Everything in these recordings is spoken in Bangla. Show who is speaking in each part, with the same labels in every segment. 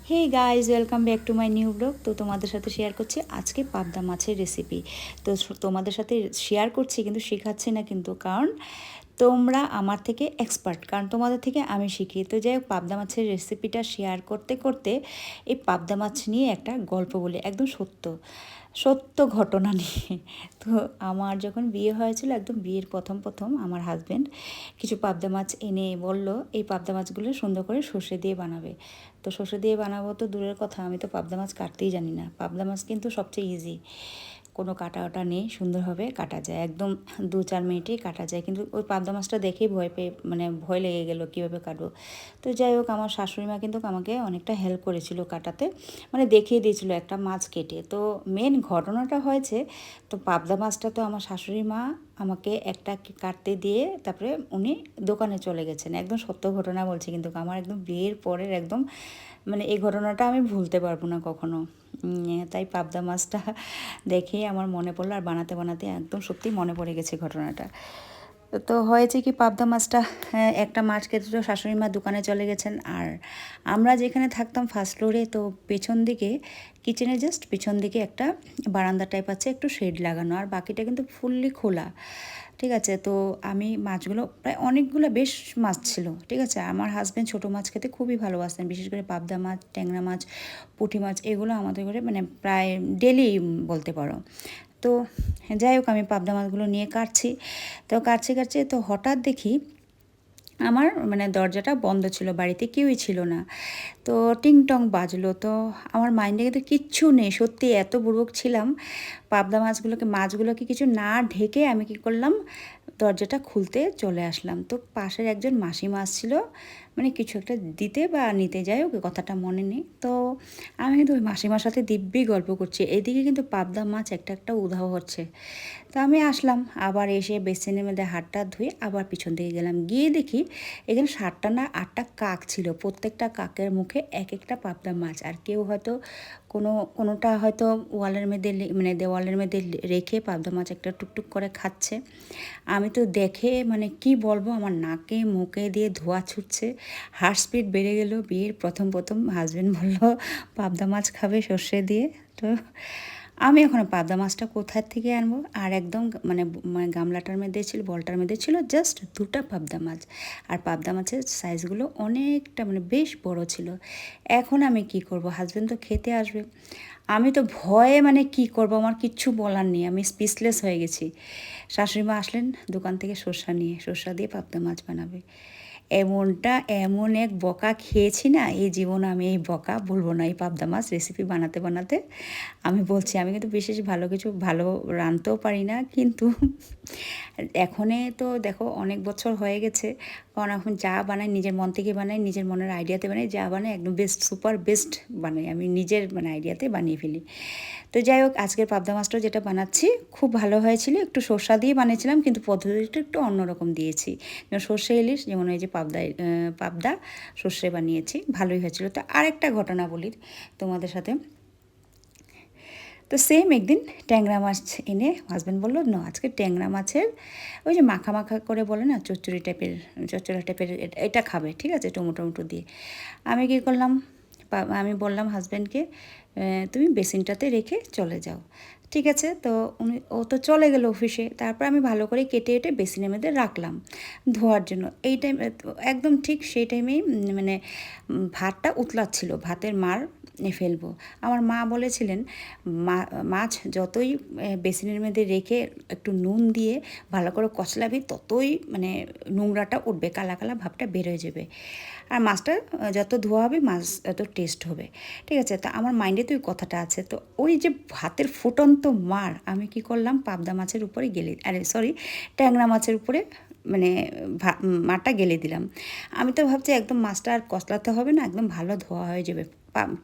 Speaker 1: Hey guys, welcome back to my new blog. তো তোমাদের সাথে শেয়ার করছি আজকে পাবদা মাছের রেসিপি। তো তোমাদের সাথে শেয়ার করছি, কিন্তু শেখাচ্ছি না, কিন্তু কারণ তোমরা আমার থেকে এক্সপার্ট, কারণ তোমাদের থেকে আমি শিখি। তো যাই হোক, পাবদা মাছের রেসিপিটা শেয়ার করতে করতে এই পাবদা মাছ নিয়ে একটা গল্প বলি, একদম সত্য সত্য ঘটনা নিয়ে। তো আমার যখন বিয়ে হয়েছিল, একদম বিয়ের প্রথম প্রথম আমার হাজব্যান্ড কিছু পাবদা মাছ এনে বলল এই পাবদা মাছগুলো সুন্দর করে সর্ষে দিয়ে বানাবে। তো সর্ষে দিয়ে বানাবো তো দূরের কথা, আমি তো পাবদা মাছ কাটতেই জানি না। পাবদা মাছ কিন্তু সবচেয়ে ইজি, কোনো কাটা ওটা নেই, সুন্দরভাবে কাটা যায়, একদম 2-4 মিনিটেই কাটা যায়। কিন্তু ওই পাবদা মাছটা দেখেই ভয় পেয়ে, মানে ভয় লেগে গেল কীভাবে কাটবো। তো যাই হোক, আমার শাশুড়ি মা কিন্তু আমাকে অনেকটা হেল্প করেছিল কাটাতে, মানে দেখিয়ে দিয়েছিল একটা মাছ কেটে। তো মেন ঘটনাটা হয়েছে, তো পাবদা মাছটা তো আমার শাশুড়ি মা আমাকে একটা কাটতে দিয়ে তারপরে উনি দোকানে চলে গেছেন। একদম সত্য ঘটনা বলছি, কিন্তু আমার একদম বিয়ের পরের একদম, মানে এই ঘটনাটা আমি ভুলতে পারবো না কখনো। তাই পাবদা মাছটা দেখে আমার মনে পড়লো, আর বানাতে বানাতে একদম সত্যি মনে পড়ে গেছে ঘটনাটা। তো হয়েছে কি, পাবদা মাছটা একটা মাছ কেটে তো শাশুড়ি মা দোকানে চলে গেছেন। আর আমরা যেখানে থাকতাম ফার্স্ট ফ্লোরে, তো পেছন দিকে, কিচেনের জাস্ট পিছন দিকে একটা বারান্দা টাইপ আছে, একটু শেড লাগানো, আর বাকিটা কিন্তু ফুললি খোলা। ঠিক আছে, তো আমি মাছগুলো প্রায় অনেকগুলো বেশ মাছ ছিল। ঠিক আছে, আমার হাজব্যান্ড ছোটো মাছ খেতে খুবই ভালোবাসতেন, বিশেষ করে পাবদা মাছ, ট্যাংরা মাছ, পুঁটি মাছ, এগুলো আমাদের ঘরে মানে প্রায় ডেলি বলতে পারো। তো যাই হোক, আমি পাবদা মাছগুলো নিয়ে কাটছি। তো কাটছি কাটছি, তো হঠাৎ দেখি আমার মানে দরজাটা বন্ধ ছিল, বাড়িতে কেউই ছিল না। তো টিং টং বাজলো, তো আমার মাইন্ডে কিন্তু কিচ্ছু নেই, সত্যি এত বুড়বক ছিলাম। পাবদা মাছগুলোকে কিছু না ঢেকে আমি কি করলাম, দরজাটা খুলতে চলে আসলাম। তো পাশের একজন মাসিমা আসছিল, মানে কিছু একটা দিতে বা নিতে, যাই হোক কথাটা মনে নেই। তো আমি কিন্তু ওই মাসিমার সাথে দিব্যি গল্প করছি, এদিকে কিন্তু পাবদা মাছ একটা একটা উধাও হচ্ছে। তো আমি আসলাম, আবার এসে বেসিনের মধ্যে হাতটা ধুয়ে আবার পিছন দিকে গেলাম, গিয়ে দেখি এখানে 7টা না 8টা কাক ছিল, প্রত্যেকটা কাকের মুখে এক একটা পাবদা মাছ। আর কেউ হয়তো কোনোটা হয়তো ওয়ালের মধ্যে মানে দেওয়ালের মধ্যে রেখে পাবদা মাছ একটা টুকটুক করে খাচ্ছে। আমি তো দেখে মানে কি বলবো, আমার নাকে মুখে দিয়ে ধোঁয়া ছুটছে, হার্ট স্পিড বেড়ে গেল। বিয়ের প্রথম প্রথম হাজব্যান্ড বলল পাবদা মাছ খাবে সর্ষে দিয়ে। তো আমি এখন পাবদা মাছটা কোথার থেকে আনবো, আর একদম মানে মানে গামলাটার মধ্যে ছিল, বলটার মধ্যে ছিল জাস্ট 2টা পাবদা মাছ। আর পাবদা মাছের সাইজগুলো অনেকটা মানে বেশ বড় ছিল। এখন আমি কি করব, হাজব্যান্ড তো খেতে আসবে, আমি তো ভয়ে মানে কি করব, আমার কিচ্ছু বলার নেই, আমি স্পিচলেস হয়ে গেছি। শাশুড়ি মা আসলেন দোকান থেকে সর্ষা নিয়ে, সর্ষা দিয়ে পাবদা মাছ বানাবে। এমন এক বকা খেয়েছি না, এই জীবনে আমি এই বকা বলবো না। এই পাবদা মাছ রেসিপি বানাতে বানাতে আমি বলছি, আমি কিন্তু বিশেষ ভালো রাঁধতেও পারি না, কিন্তু এখনে তো দেখো অনেক বছর হয়ে গেছে, কারণ এখন যা বানাই নিজের মন থেকে বানাই, নিজের মনের আইডিয়াতে বানাই, যা বানাই একদম বেস্ট, সুপার বেস্ট বানাই, আমি নিজের মানে আইডিয়াতে বানিয়ে ফেলি। তো যাই হোক, আজকের পাবদা মাছটা যেটা বানাচ্ছি খুব ভালো হয়েছিল, একটু সর্ষা দিয়ে বানিয়েছিলাম, কিন্তু পদ্ধতিটা একটু অন্যরকম দিয়েছি। যেমন সর্ষে ইলিশ, যেমন এই যে পাবদা সর্ষে বানিয়েছি, ভালোই হয়েছিল। তো আরেকটা ঘটনা বলি তোমাদের সাথে। তো সেম একদিন ট্যাংরা মাছ এনে হাজব্যান্ড বললো না, আজকে ট্যাংরা মাছের ওই যে মাখা মাখা করে বলে না, চচ্চড়া টাইপের এটা খাবে, ঠিক আছে, টমেটো দিয়ে। আমি কী করলাম, আমি বললাম হাজব্যান্ডকে তুমি বেসিনটাতে রেখে চলে যাও। ঠিক আছে, তো ও তো চলে গেল অফিসে। তারপর আমি ভালো করে কেটে কেটে বেসিনের মধ্যে রাখলাম ধোয়ার জন্য। এই টাইম একদম ঠিক সেই টাইমেই মানে ভাতটা উতলাচ্ছিল, ভাতের মার ফেলবো। আমার মা বলেছিলেন মাছ যতই বেসিনের মধ্যে রেখে একটু নুন দিয়ে ভালো করে কচলাবি, ততই মানে নোংরাটা উঠবে, কালা কালা ভাবটা বের হয়ে যাবে। আর মাছটা যত ধোয়া হবে মাছ তত টেস্ট হবে। ঠিক আছে, তা আমার মাইন্ডে তো ওই কথাটা আছে। তো ওই যে ভাতের ফুটন্ত মার আমি কি করলাম, পাবদা মাছের উপরে ট্যাংরা মাছের উপরে মানে মারটা গেলে দিলাম। আমি তো ভাবছি একদম মাছটা আর কচলাতে হবে না, একদম ভালো ধোয়া হয়ে যাবে।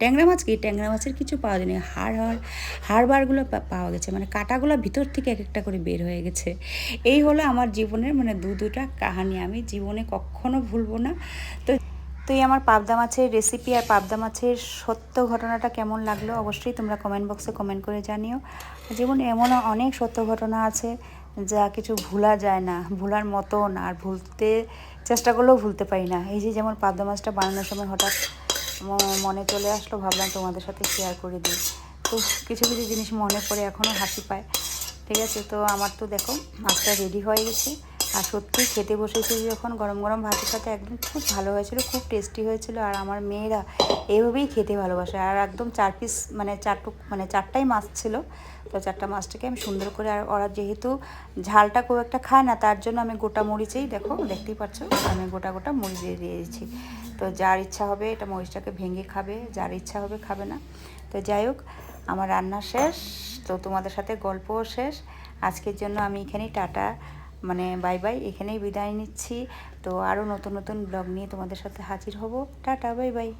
Speaker 1: ট্যাংরা মাছের কিছু পাওয়া যায়নি, হাড়বারগুলো পাওয়া গেছে, মানে কাঁটাগুলো ভিতর থেকে এক একটা করে বের হয়ে গেছে। এই হলো আমার জীবনের মানে দুটা কাহিনী, আমি জীবনে কখনো ভুলবো না। তো তো এই আমার পাবদা মাছের রেসিপি আর পাবদা মাছের সত্য ঘটনাটা কেমন লাগলো অবশ্যই তোমরা কমেন্ট বক্সে কমেন্ট করে জানিও। জীবনে এমনও অনেক সত্য ঘটনা আছে যা কিছু ভোলা যায় না, ভোলার মতন, আর ভুলতে চেষ্টা করলেও ভুলতে পারি না। এই যে যেমন পাবদা মাছটা বানানোর সময় হঠাৎ মনে চলে আসলো, ভাবলাম তোমাদের সাথে শেয়ার করে দিই। তো কিছু কিছু জিনিস মনে পড়ে এখনও হাসি পায়। ঠিক আছে, তো আমার তো দেখো মাছটা রেডি হয়ে গেছে। আর সত্যি খেতে বসেছি যখন গরম গরম ভাতের সাথে একদম খুব ভালো হয়েছিল, খুব টেস্টি হয়েছিল। আর আমার মেয়েরা এইভাবেই খেতে ভালোবাসে। আর একদম 4 পিস মানে 4টাই মাছ ছিল। তো 4টা মাছটাকে আমি সুন্দর করে, আর ওরা যেহেতু ঝালটা খুব একটা খায় না, তার জন্য আমি গোটা মরিচেই দেখতেই পাচ্ছ আমি গোটা গোটা মরিচ দিয়ে দিয়েছি। তো যার ইচ্ছা হবে এটা মরিচটাকে ভেঙে খাবে, যার ইচ্ছা হবে খাবে না। তো যাই হোক, আমার রান্না শেষ, তো তোমাদের সাথে গল্পও শেষ। আজকের জন্য আমি এখানেই টাটা, মানে বাই বাই, এখানেই বিদায় নিচ্ছি। তো আরও নতুন নতুন ব্লগ নিয়ে তোমাদের সাথে হাজির হব। Tata, bye bye.